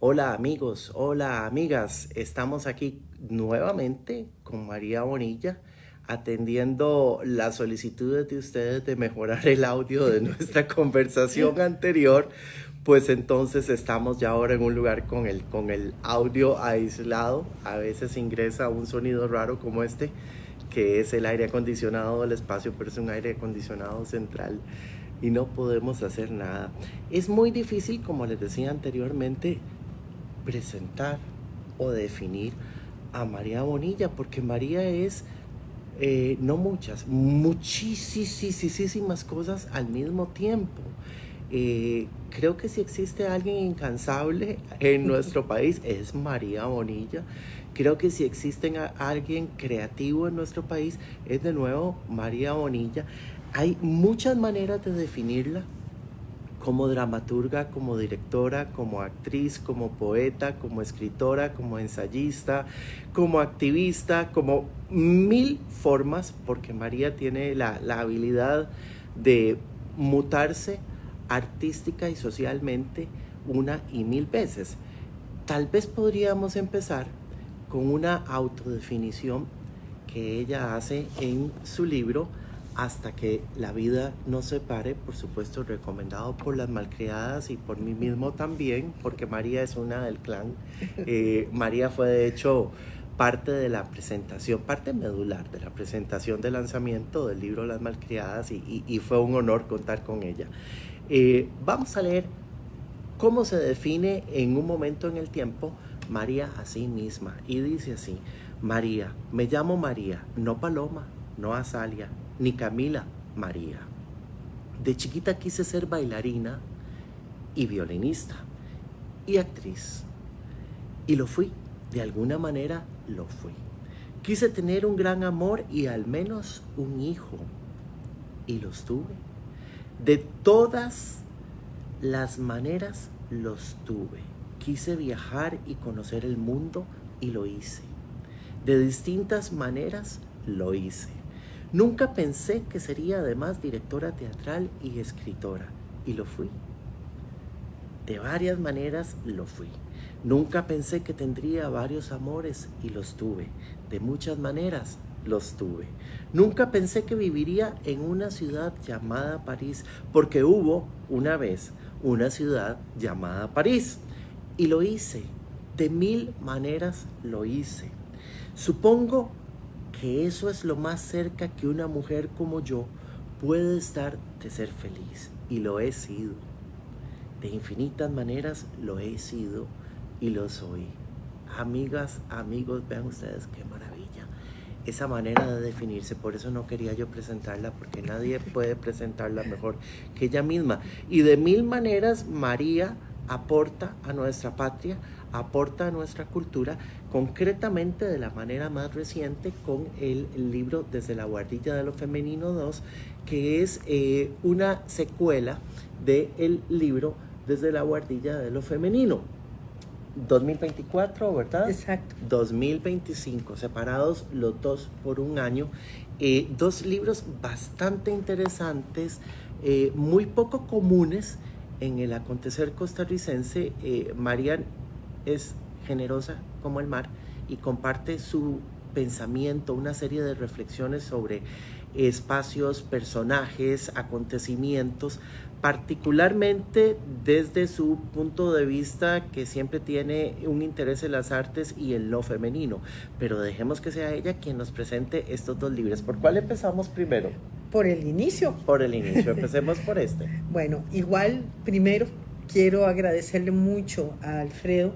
Hola amigos, hola amigas, estamos aquí nuevamente con María Bonilla atendiendo las solicitudes de ustedes de mejorar el audio de nuestra conversación anterior, pues entonces estamos ya ahora en un lugar con el audio aislado. A veces ingresa un sonido raro como este, que es el aire acondicionado del espacio, pero es un aire acondicionado central y no podemos hacer nada. Es muy difícil, como les decía anteriormente, presentar o definir a María Bonilla, porque María es no muchas, muchísimas cosas al mismo tiempo. Creo que si existe alguien incansable en nuestro país es María Bonilla. Creo que si existe alguien creativo en nuestro país es de nuevo María Bonilla. Hay muchas maneras de definirla, como dramaturga, como directora, como actriz, como poeta, como escritora, como ensayista, como activista, como mil formas, porque María tiene la habilidad de mutarse artística y socialmente una y mil veces. Tal vez podríamos empezar con una autodefinición que ella hace en su libro Hasta que la vida nos separe, por supuesto recomendado por las malcriadas y por mí mismo también, porque María es una del clan. María fue de hecho parte de la presentación, parte medular de la presentación de lanzamiento del libro Las Malcriadas y fue un honor contar con ella. Vamos a leer cómo se define en un momento en el tiempo María a sí misma, y dice así: María, me llamo María, no Paloma, no Azalia, ni Camila, María. De chiquita quise ser bailarina y violinista y actriz, y lo fui, de alguna manera lo fui. Quise tener un gran amor y al menos un hijo, y los tuve. De todas las maneras los tuve. Quise viajar y conocer el mundo y lo hice. De distintas maneras lo hice. Nunca pensé que sería además directora teatral y escritora, y lo fui. De varias maneras lo fui. Nunca pensé que tendría varios amores, y los tuve. De muchas maneras los tuve. Nunca pensé que viviría en una ciudad llamada París, porque hubo una vez una ciudad llamada París, y lo hice. De mil maneras lo hice. Supongo que eso es lo más cerca que una mujer como yo puede estar de ser feliz, y lo he sido. De infinitas maneras lo he sido y lo soy. Amigas, amigos, vean ustedes qué maravilla esa manera de definirse. Por eso no quería yo presentarla, porque nadie puede presentarla mejor que ella misma. Y de mil maneras María aporta a nuestra patria, aporta a nuestra cultura, concretamente de la manera más reciente con el libro Desde la Guardilla de lo Femenino 2, que es una secuela del libro Desde la Guardilla de lo Femenino. 2024, ¿verdad? Exacto. 2025, separados los dos por un año. Dos libros bastante interesantes, muy poco comunes en el acontecer costarricense. María es generosa como el mar y comparte su pensamiento, una serie de reflexiones sobre espacios, personajes, acontecimientos, particularmente desde su punto de vista, que siempre tiene un interés en las artes y en lo femenino. Pero dejemos que sea ella quien nos presente estos dos libros. ¿Por cuál empezamos primero? Por el inicio. Por el inicio, empecemos por este. Bueno, igual primero quiero agradecerle mucho a Alfredo,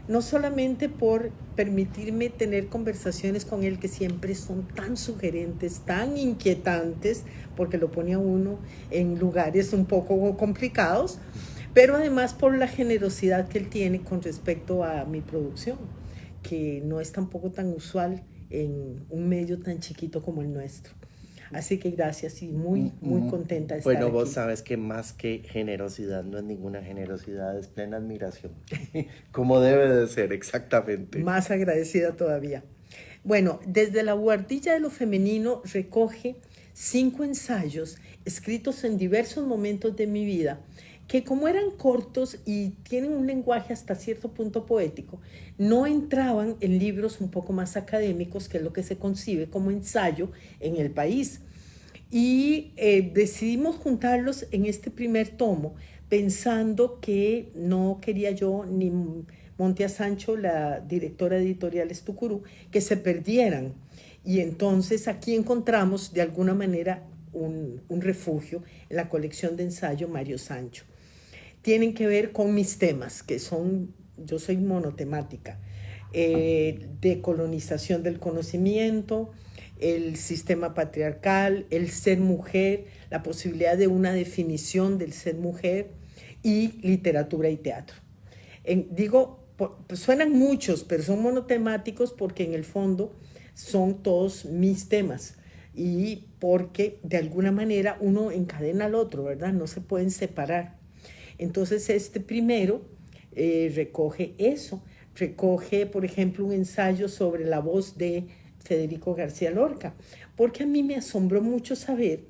no solamente por permitirme tener conversaciones con él que siempre son tan sugerentes, tan inquietantes, porque lo pone a uno en lugares un poco complicados, pero además por la generosidad que él tiene con respecto a mi producción, que no es tampoco tan usual en un medio tan chiquito como el nuestro. Así que gracias y muy contenta de estar aquí. Bueno, vos sabes que más que generosidad no es ninguna generosidad, es plena admiración. Como debe de ser, exactamente. Más agradecida todavía. Bueno, Desde la Guardilla de lo Femenino recoge 5 ensayos escritos en diversos momentos de mi vida que como eran cortos y tienen un lenguaje hasta cierto punto poético, no entraban en libros un poco más académicos, que es lo que se concibe como ensayo en el país. Y decidimos juntarlos en este primer tomo, pensando que no quería yo ni Montia Sancho, la directora editorial Estucurú, que se perdieran. Y entonces aquí encontramos de alguna manera un refugio en la colección de ensayo Mario Sancho. Tienen que ver con mis temas, que son, yo soy monotemática, decolonización del conocimiento, el sistema patriarcal, el ser mujer, la posibilidad de una definición del ser mujer y literatura y teatro. Pues suenan muchos, pero son monotemáticos porque en el fondo son todos mis temas y porque de alguna manera uno encadena al otro, ¿verdad? No se pueden separar. Entonces este primero recoge eso, recoge por ejemplo un ensayo sobre la voz de Federico García Lorca, porque a mí me asombró mucho saber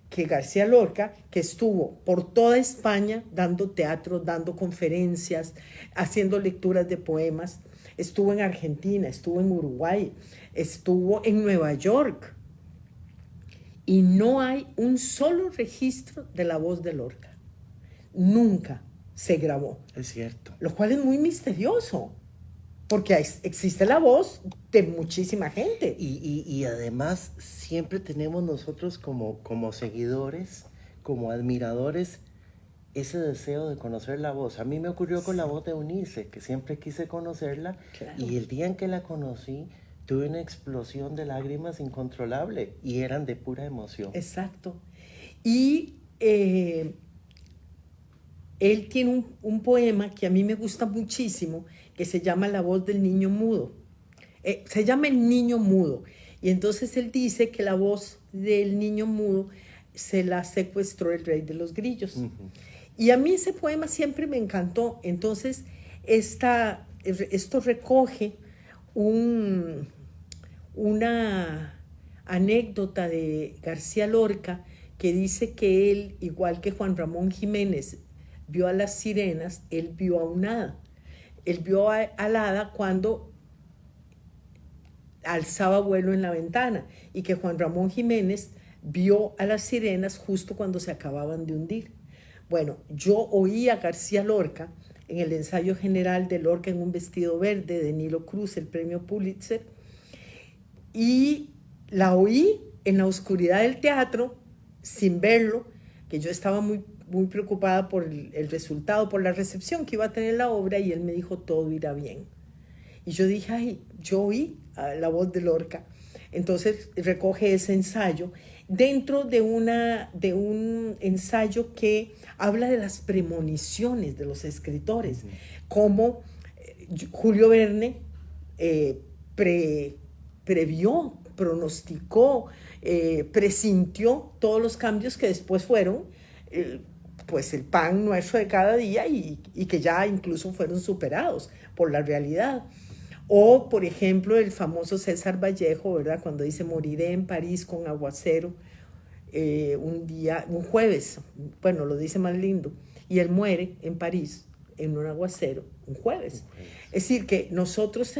que García Lorca, que estuvo por toda España dando teatro, dando conferencias, haciendo lecturas de poemas, estuvo en Argentina, estuvo en Uruguay, estuvo en Nueva York, y no hay un solo registro de la voz de Lorca. Nunca se grabó. Es cierto. Lo cual es muy misterioso, porque existe la voz de muchísima gente. Y además siempre tenemos nosotros como seguidores, como admiradores, ese deseo de conocer la voz. A mí me ocurrió con la voz de Eunice, que siempre quise conocerla, claro. Y el día en que la conocí, tuve una explosión de lágrimas incontrolable y eran de pura emoción. Exacto. Y él tiene un poema que a mí me gusta muchísimo, que se llama La voz del niño mudo. Se llama El niño mudo. Y entonces él dice que la voz del niño mudo se la secuestró el rey de los grillos. Uh-huh. Y a mí ese poema siempre me encantó. Entonces esto recoge una anécdota de García Lorca, que dice que él, igual que Juan Ramón Jiménez, vio a las sirenas, él vio a un hada. Él vio al hada cuando alzaba vuelo en la ventana, y que Juan Ramón Jiménez vio a las sirenas justo cuando se acababan de hundir. Bueno, yo oí a García Lorca en el ensayo general de Lorca en un vestido verde de Nilo Cruz, el premio Pulitzer, y la oí en la oscuridad del teatro, sin verlo, que yo estaba muy preocupada por el resultado, por la recepción que iba a tener la obra, y él me dijo, todo irá bien. Y yo dije, ay, yo oí la voz de Lorca. Entonces recoge ese ensayo dentro de un ensayo que habla de las premoniciones de los escritores, como Julio Verne previó, pronosticó, presintió todos los cambios que después fueron pues el pan nuestro de cada día, y que ya incluso fueron superados por la realidad. O, por ejemplo, el famoso César Vallejo, ¿verdad? Cuando dice, moriré en París con aguacero un jueves, bueno, lo dice más lindo, y él muere en París en un aguacero un jueves. Es decir, que nosotros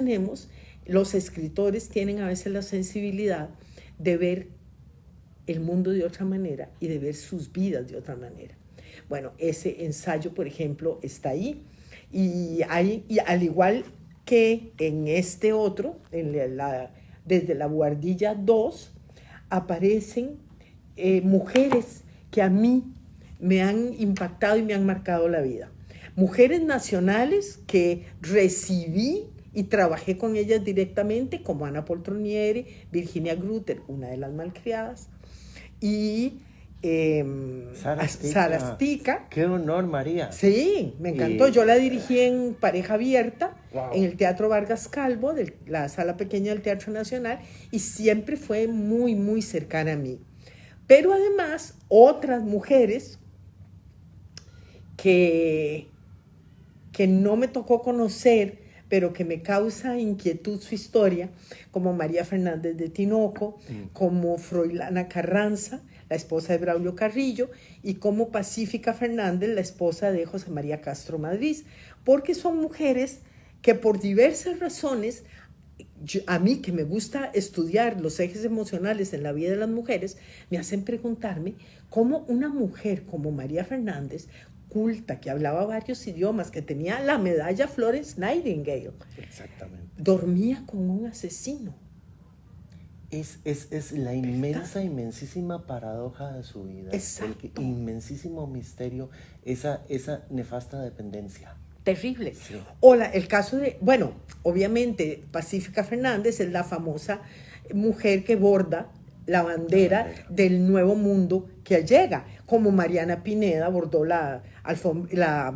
los escritores tienen a veces la sensibilidad de ver el mundo de otra manera y de ver sus vidas de otra manera. Bueno, ese ensayo, por ejemplo, está ahí, y al igual que en este otro, desde la Buhardilla 2, aparecen mujeres que a mí me han impactado y me han marcado la vida. Mujeres nacionales que recibí y trabajé con ellas directamente, como Ana Poltronieri, Virginia Grutter, una de las malcriadas, y Sara Astica. Qué honor, María. Sí, me encantó. Yo la dirigí en Pareja Abierta, wow, en el Teatro Vargas Calvo, de la sala pequeña del Teatro Nacional, y siempre fue muy, muy cercana a mí. Pero además, otras mujeres que no me tocó conocer, pero que me causa inquietud su historia, como María Fernández de Tinoco, como Froilana Carranza, la esposa de Braulio Carrillo, y como Pacífica Fernández, la esposa de José María Castro Madriz, porque son mujeres que por diversas razones, a mí que me gusta estudiar los ejes emocionales en la vida de las mujeres, me hacen preguntarme cómo una mujer como María Fernández, culta, que hablaba varios idiomas, que tenía la medalla Florence Nightingale, Exactamente. dormía con un asesino. Es la inmensísima paradoja de su vida. Exacto. El inmensísimo misterio, esa nefasta dependencia. Terrible. Sí. O el caso de, bueno, obviamente Pacífica Fernández es la famosa mujer que borda la bandera del nuevo mundo que llega, como Mariana Pineda bordó la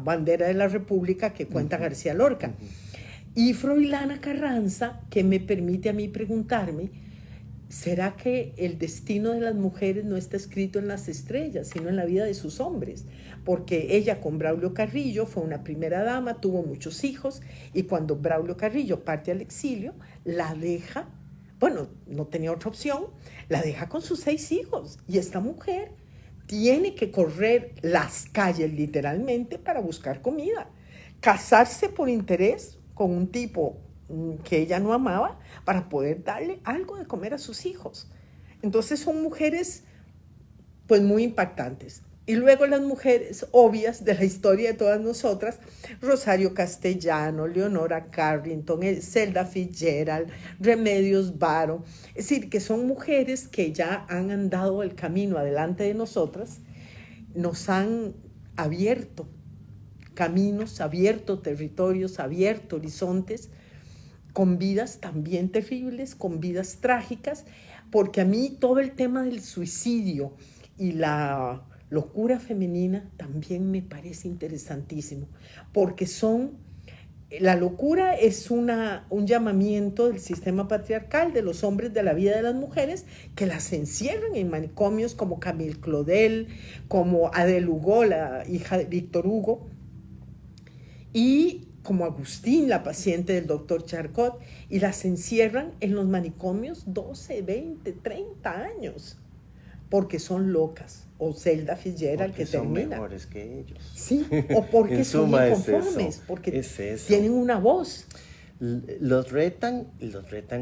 bandera de la República que cuenta García Lorca. Y Froilana Carranza, que me permite a mí preguntarme, ¿será que el destino de las mujeres no está escrito en las estrellas, sino en la vida de sus hombres? Porque ella con Braulio Carrillo fue una primera dama, tuvo muchos hijos, y cuando Braulio Carrillo parte al exilio, la deja, bueno, no tenía otra opción, la deja con sus 6 hijos. Y esta mujer tiene que correr las calles literalmente para buscar comida, casarse por interés con un tipo que ella no amaba para poder darle algo de comer a sus hijos. Entonces son mujeres pues muy impactantes. Y luego las mujeres obvias de la historia de todas nosotras, Rosario Castellano, Leonora Carrington, Zelda Fitzgerald, Remedios Varo, es decir, que son mujeres que ya han andado el camino adelante de nosotras, nos han abierto caminos, abierto territorios, abierto horizontes, con vidas también terribles, con vidas trágicas, porque a mí todo el tema del suicidio y la locura femenina también me parece interesantísimo, porque la locura es un llamamiento del sistema patriarcal de los hombres de la vida de las mujeres que las encierran en manicomios como Camille Claudel, como Adele Hugo, la hija de Víctor Hugo, y como Agustín, la paciente del doctor Charcot, y las encierran en los manicomios 12, 20, 30 años, porque son locas, o Zelda Fitzgerald, que son termina. mejores que ellos. Sí, o porque son inconformes, porque tienen una voz. Los retan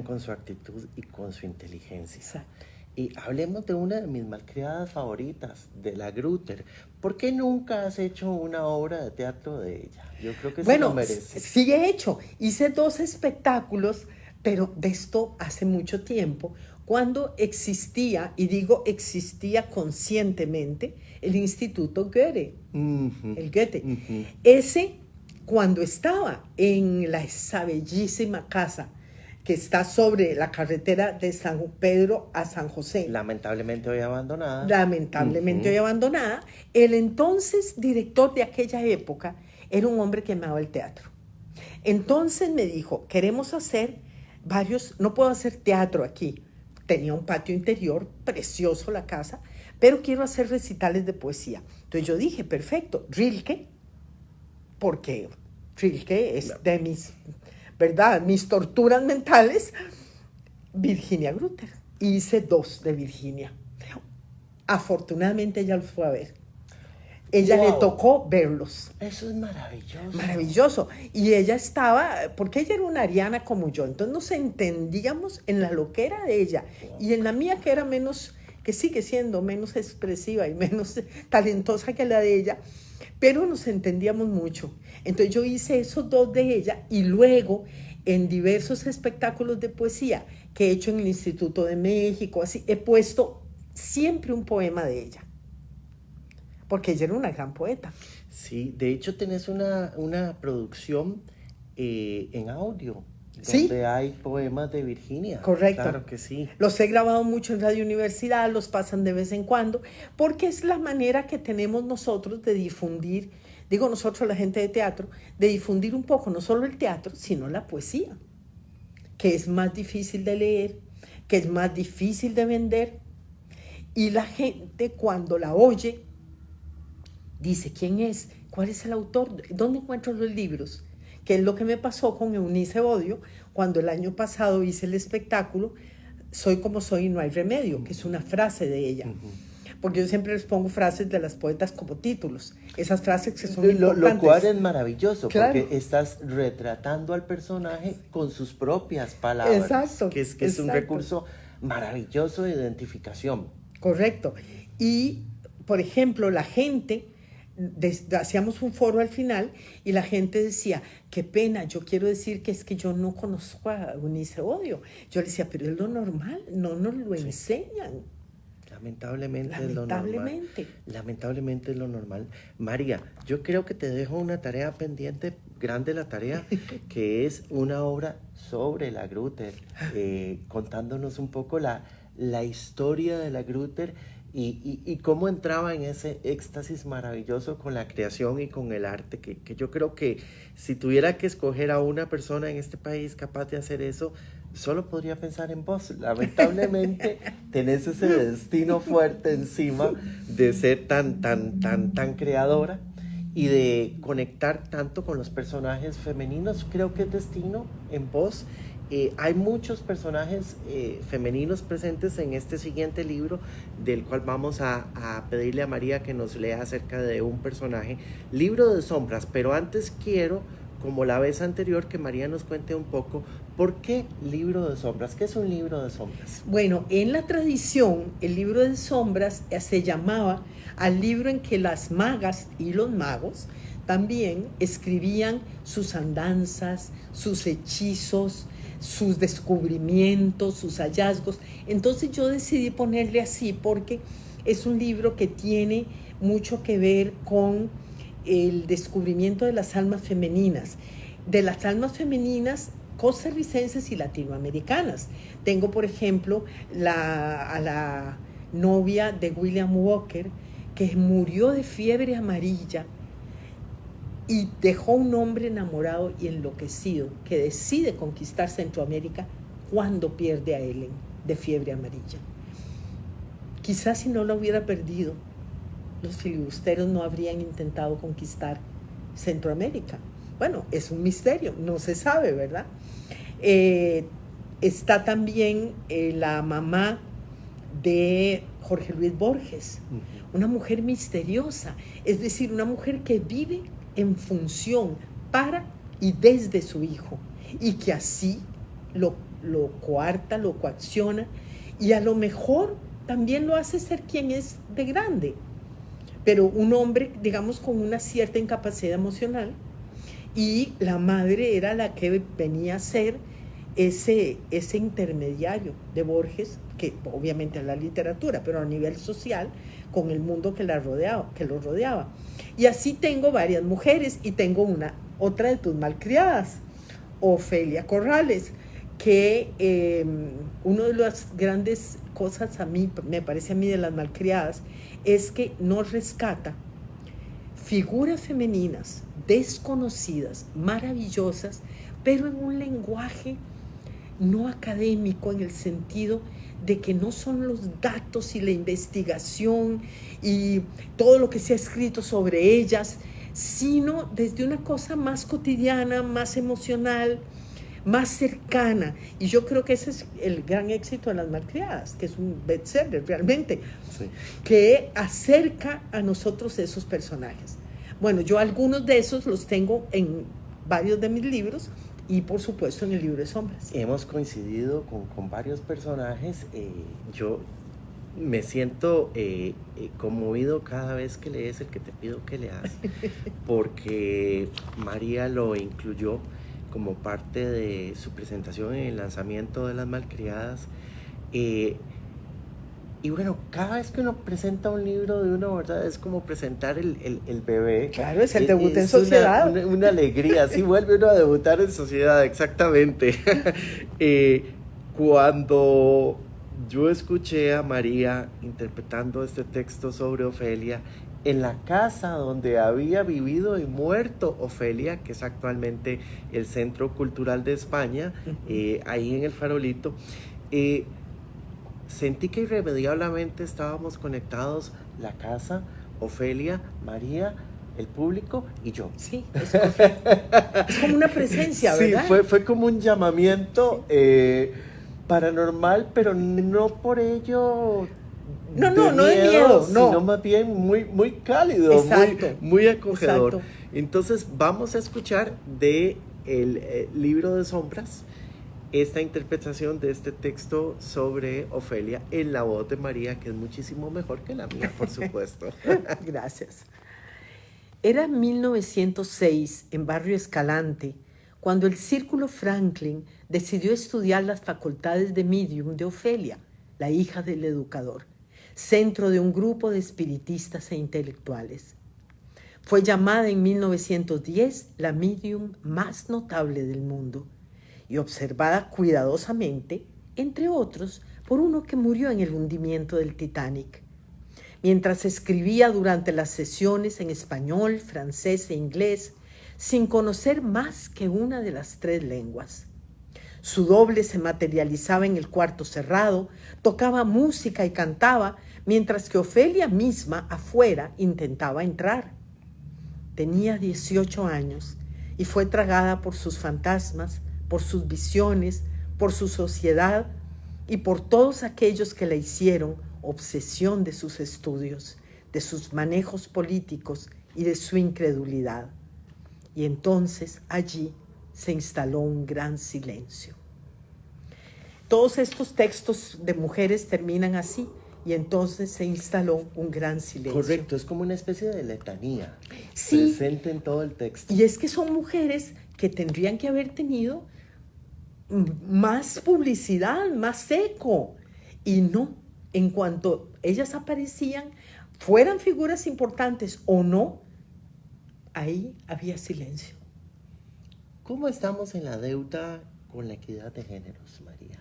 con su actitud y con su inteligencia. Exacto. Y hablemos de una de mis malcriadas favoritas, de la Grutter. ¿Por qué nunca has hecho una obra de teatro de ella? Yo creo que sí lo merece. Sí he hecho. Hice 2 espectáculos, pero de esto hace mucho tiempo, cuando existía, y digo existía conscientemente, el Instituto Goethe, el Goethe. Ese, cuando estaba en esa bellísima casa que está sobre la carretera de San Pedro a San José. Lamentablemente hoy abandonada. Hoy abandonada. El entonces director de aquella época era un hombre que amaba el teatro. Entonces me dijo, queremos hacer no puedo hacer teatro aquí. Tenía un patio interior, precioso la casa, pero quiero hacer recitales de poesía. Entonces yo dije, perfecto, Rilke, porque Rilke es de mis torturas mentales, Virginia Grutter. Hice 2 de Virginia. Afortunadamente ella los fue a ver. Ella le tocó verlos. Eso es maravilloso. Maravilloso. Y ella estaba, porque ella era una ariana como yo, entonces nos entendíamos en la loquera de ella y en la mía que sigue siendo menos expresiva y menos talentosa que la de ella, pero nos entendíamos mucho. Entonces yo hice esos 2 de ella y luego en diversos espectáculos de poesía que he hecho en el Instituto de México, así, he puesto siempre un poema de ella, porque ella era una gran poeta. Sí, de hecho tenés una producción en audio, ¿Sí? donde hay poemas de Virginia. Correcto. Claro que sí. Los he grabado mucho en Radio Universidad, los pasan de vez en cuando, porque es la manera que tenemos nosotros de difundir, digo nosotros la gente de teatro, de difundir un poco no solo el teatro, sino la poesía, que es más difícil de leer, que es más difícil de vender, y la gente cuando la oye dice, ¿quién es? ¿Cuál es el autor? ¿Dónde encuentro los libros? que es lo que me pasó con Eunice Bodio cuando el año pasado hice el espectáculo Soy como soy y no hay remedio, que es una frase de ella. Porque yo siempre les pongo frases de las poetas como títulos. Esas frases que son importantes. Lo cual es maravilloso, claro, porque estás retratando al personaje con sus propias palabras. Exacto. Que es un recurso maravilloso de identificación. Correcto. Y, por ejemplo, la gente, hacíamos un foro al final y la gente decía, qué pena, yo quiero decir que es que yo no conozco a Eunice Bodio. Yo le decía, pero es lo normal, no nos lo enseñan. Lamentablemente es lo normal. Lamentablemente es lo normal. María, yo creo que te dejo una tarea pendiente, grande la tarea, que es una obra sobre la Grutter, contándonos un poco la historia de la Grutter y cómo entraba en ese éxtasis maravilloso con la creación y con el arte, que yo creo que si tuviera que escoger a una persona en este país capaz de hacer eso, solo podría pensar en vos. Lamentablemente tenés ese destino fuerte encima de ser tan creadora y de conectar tanto con los personajes femeninos. Creo que es destino en vos. Hay muchos personajes femeninos presentes en este siguiente libro, del cual vamos a pedirle a María que nos lea acerca de un personaje, Libro de Sombras. Pero antes quiero, como la vez anterior, que María nos cuente un poco por qué Libro de Sombras. ¿Qué es un libro de sombras? Bueno, en la tradición, el Libro de Sombras se llamaba al libro en que las magas y los magos también escribían sus andanzas, sus hechizos, sus descubrimientos, sus hallazgos. Entonces yo decidí ponerle así porque es un libro que tiene mucho que ver con el descubrimiento de las almas femeninas costarricenses y latinoamericanas. Tengo, por ejemplo, a la novia de William Walker, que murió de fiebre amarilla y dejó un hombre enamorado y enloquecido que decide conquistar Centroamérica cuando pierde a Ellen de fiebre amarilla. Quizás si no lo hubiera perdido, los filibusteros no habrían intentado conquistar Centroamérica. Bueno, es un misterio, no se sabe, ¿verdad? Está también la mamá de Jorge Luis Borges, una mujer misteriosa, es decir, una mujer que vive en función para y desde su hijo, y que así lo coarta, lo coacciona, y a lo mejor también lo hace ser quien es de grande, pero un hombre, digamos, con una cierta incapacidad emocional, y la madre era la que venía a ser ese intermediario de Borges, que obviamente es la literatura, pero a nivel social, con el mundo que lo rodeaba. Y así tengo varias mujeres, y tengo otra de tus malcriadas, Ofelia Corrales, que una de las grandes cosas me parece a mí de las malcriadas, es que nos rescata figuras femeninas desconocidas, maravillosas, pero en un lenguaje no académico, en el sentido de que no son los datos y la investigación y todo lo que se ha escrito sobre ellas, sino desde una cosa más cotidiana, más emocional, más cercana. Y yo creo que ese es el gran éxito de Las Malcriadas, que es un bestseller realmente, sí, que acerca a nosotros esos personajes. Bueno, yo algunos de esos los tengo en varios de mis libros y por supuesto en el Libro de Sombras. Hemos coincidido con varios personajes. Yo me siento conmovido cada vez que lees el que te pido que leas, porque María lo incluyó como parte de su presentación en el lanzamiento de Las Malcriadas. Y bueno, cada vez que uno presenta un libro de uno, ¿verdad? Es como presentar el bebé. Claro, es el debut en sociedad. Una alegría, así vuelve uno a debutar en sociedad, exactamente. Cuando yo escuché a María interpretando este texto sobre Ofelia, en la casa donde había vivido y muerto Ofelia, que es actualmente el Centro Cultural de España, ahí en el Farolito, sentí que irremediablemente estábamos conectados, la casa, Ofelia, María, el público y yo. Sí, es como una presencia, ¿verdad? Sí, fue como un llamamiento paranormal, pero no por ello no de miedo, no. Sino más bien muy, muy cálido, exacto, muy acogedor. Exacto. Entonces vamos a escuchar de el libro de sombras esta interpretación de este texto sobre Ofelia en la voz de María, que es muchísimo mejor que la mía, por supuesto. Gracias. Era 1906, en Barrio Escalante, cuando el Círculo Franklin decidió estudiar las facultades de medium de Ofelia, la hija del educador, centro de un grupo de espiritistas e intelectuales. Fue llamada en 1910 la medium más notable del mundo y observada cuidadosamente, entre otros, por uno que murió en el hundimiento del Titanic. Mientras escribía durante las sesiones en español, francés e inglés, sin conocer más que una de las 3 lenguas. Su doble se materializaba en el cuarto cerrado, tocaba música y cantaba, mientras que Ofelia misma afuera intentaba entrar. Tenía 18 años y fue tragada por sus fantasmas, por sus visiones, por su sociedad y por todos aquellos que la hicieron obsesión de sus estudios, de sus manejos políticos y de su incredulidad. Y entonces allí se instaló un gran silencio. Todos estos textos de mujeres terminan así, y entonces se instaló un gran silencio. Correcto, es como una especie de letanía, sí, presente en todo el texto. Y es que son mujeres que tendrían que haber tenido más publicidad, más eco, y no. En cuanto ellas aparecían, fueran figuras importantes o no, ahí había silencio. ¿Cómo estamos en la deuda con la equidad de géneros, María?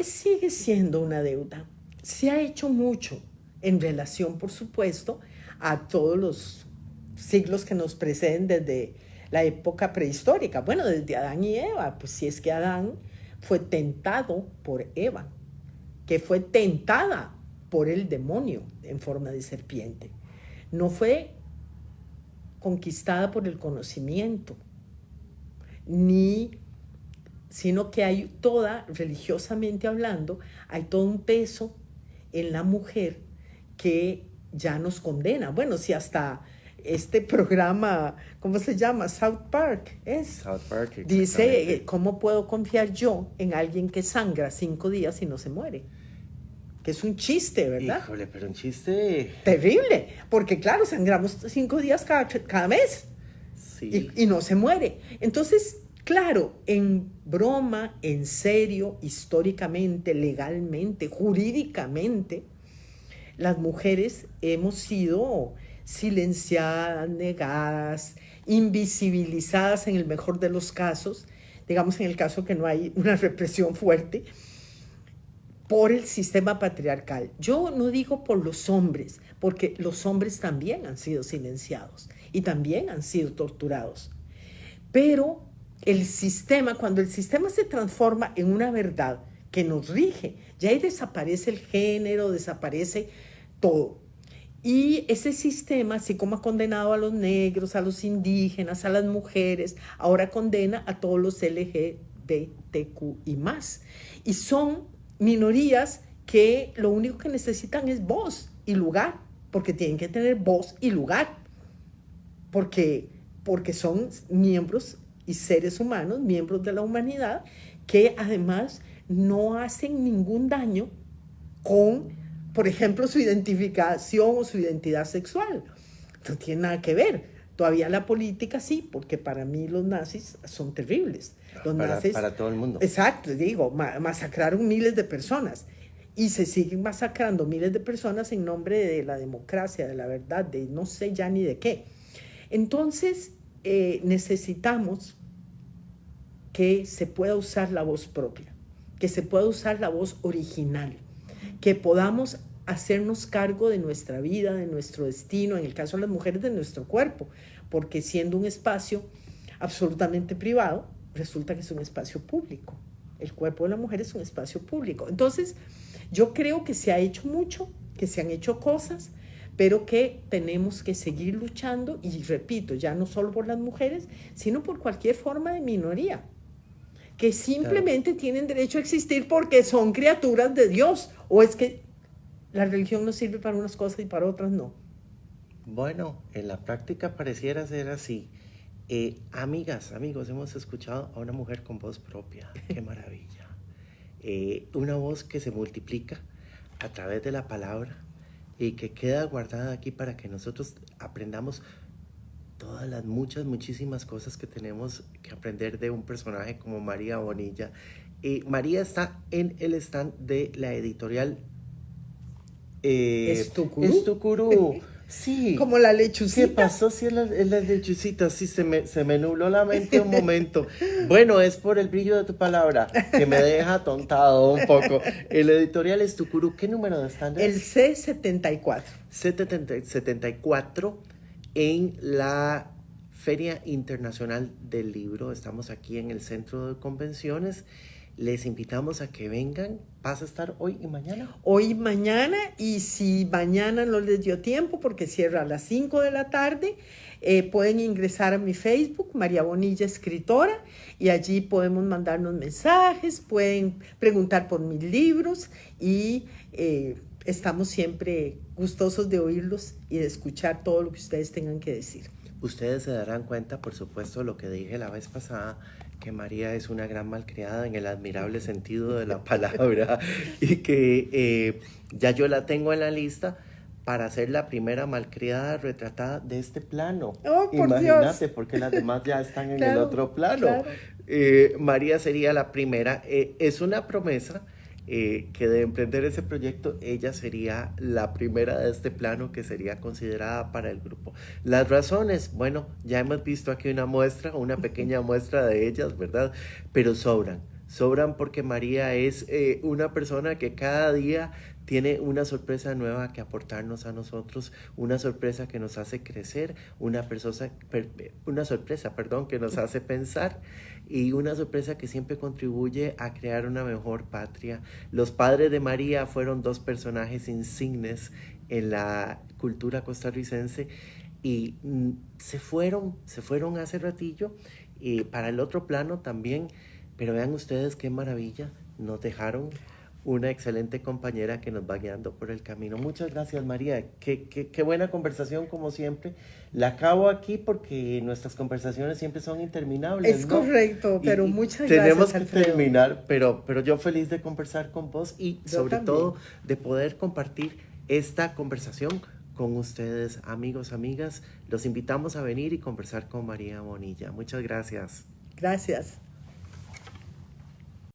Sigue siendo una deuda. Se ha hecho mucho en relación, por supuesto, a todos los siglos que nos preceden desde la época prehistórica. Bueno, desde Adán y Eva, pues si es que Adán fue tentado por Eva, que fue tentada por el demonio en forma de serpiente. No fue conquistada por el conocimiento, sino que hay religiosamente hablando, hay todo un peso en la mujer que ya nos condena. Bueno, si hasta este programa, ¿cómo se llama? South Park, South Park, dice, ¿cómo puedo confiar yo en alguien que sangra 5 días y no se muere? Que es un chiste, ¿verdad? Híjole, pero un chiste... terrible, porque claro, sangramos 5 días cada mes. Sí. Y no se muere. Entonces, claro, en broma, en serio, históricamente, legalmente, jurídicamente, las mujeres hemos sido silenciadas, negadas, invisibilizadas en el mejor de los casos, digamos en el caso que no hay una represión fuerte, por el sistema patriarcal. Yo no digo por los hombres, porque los hombres también han sido silenciados y también han sido torturados. Pero el sistema, cuando el sistema se transforma en una verdad que nos rige, ya ahí desaparece el género, desaparece todo. Y ese sistema, así como ha condenado a los negros, a los indígenas, a las mujeres, ahora condena a todos los LGBTQI+. Y son minorías que lo único que necesitan es voz y lugar, porque tienen que tener voz y lugar, porque son miembros y seres humanos, miembros de la humanidad, que además no hacen ningún daño con, por ejemplo, su identificación o su identidad sexual. No tiene nada que ver. Todavía la política sí, porque para mí los nazis son terribles. Para todo el mundo. Exacto, digo, masacraron miles de personas y se siguen masacrando miles de personas en nombre de la democracia, de la verdad, de no sé ya ni de qué. Entonces, necesitamos que se pueda usar la voz propia, que se pueda usar la voz original, que podamos hacernos cargo de nuestra vida, de nuestro destino, en el caso de las mujeres, de nuestro cuerpo, porque siendo un espacio absolutamente privado, resulta que es un espacio público. El cuerpo de la mujer es un espacio público. Entonces, yo creo que se ha hecho mucho, que se han hecho cosas, pero que tenemos que seguir luchando, y repito, ya no solo por las mujeres, sino por cualquier forma de minoría, que simplemente tienen derecho a existir porque son criaturas de Dios. ¿O es que la religión nos sirve para unas cosas y para otras no? Bueno, en la práctica pareciera ser así. Amigas, amigos, hemos escuchado a una mujer con voz propia. ¡Qué maravilla! Una voz que se multiplica a través de la palabra y que queda guardada aquí para que nosotros aprendamos todas las muchísimas cosas que tenemos que aprender de un personaje como María Bonilla. María está en el stand de la editorial Estucurú. Sí. Como la lechucita. ¿Qué pasó si es la lechucita? Sí, se me nubló la mente un momento. Bueno, es por el brillo de tu palabra que me deja atontado un poco. El editorial Estucurú, ¿qué número de stand es? El C74. C74 en la Feria Internacional del Libro. Estamos aquí en el Centro de Convenciones. Les invitamos a que vengan. ¿Vas a estar hoy y mañana? Hoy y mañana, y si mañana no les dio tiempo porque cierra a las 5 de la tarde, pueden ingresar a mi Facebook, María Bonilla Escritora, y allí podemos mandarnos mensajes, pueden preguntar por mis libros, y estamos siempre gustosos de oírlos y de escuchar todo lo que ustedes tengan que decir. Ustedes se darán cuenta, por supuesto, lo que dije la vez pasada, que María es una gran malcriada en el admirable sentido de la palabra y que ya yo la tengo en la lista para ser la primera malcriada retratada de este plano. Oh, por Imagínate, Dios. porque las demás ya están en Claro, el otro plano. claro. María sería la primera. Es una promesa que de emprender ese proyecto, ella sería la primera de este plano que sería considerada para el grupo. Las razones, bueno, ya hemos visto aquí una pequeña muestra de ellas, ¿verdad? Pero sobran porque María es una persona que cada día tiene una sorpresa nueva que aportarnos a nosotros, una sorpresa que nos hace crecer, una sorpresa, que nos hace pensar, y una sorpresa que siempre contribuye a crear una mejor patria. Los padres de María fueron dos personajes insignes en la cultura costarricense y se fueron hace ratillo para el otro plano también, pero vean ustedes qué maravilla, nos dejaron una excelente compañera que nos va guiando por el camino. Muchas gracias, María. Qué buena conversación, como siempre. La acabo aquí porque nuestras conversaciones siempre son interminables, Es ¿no? correcto, pero muchas gracias, tenemos que Alfredo. terminar, pero yo feliz de conversar con vos y Yo sobre también. todo de poder compartir esta conversación con ustedes, amigos, amigas. Los invitamos a venir y conversar con María Bonilla. Muchas gracias. Gracias.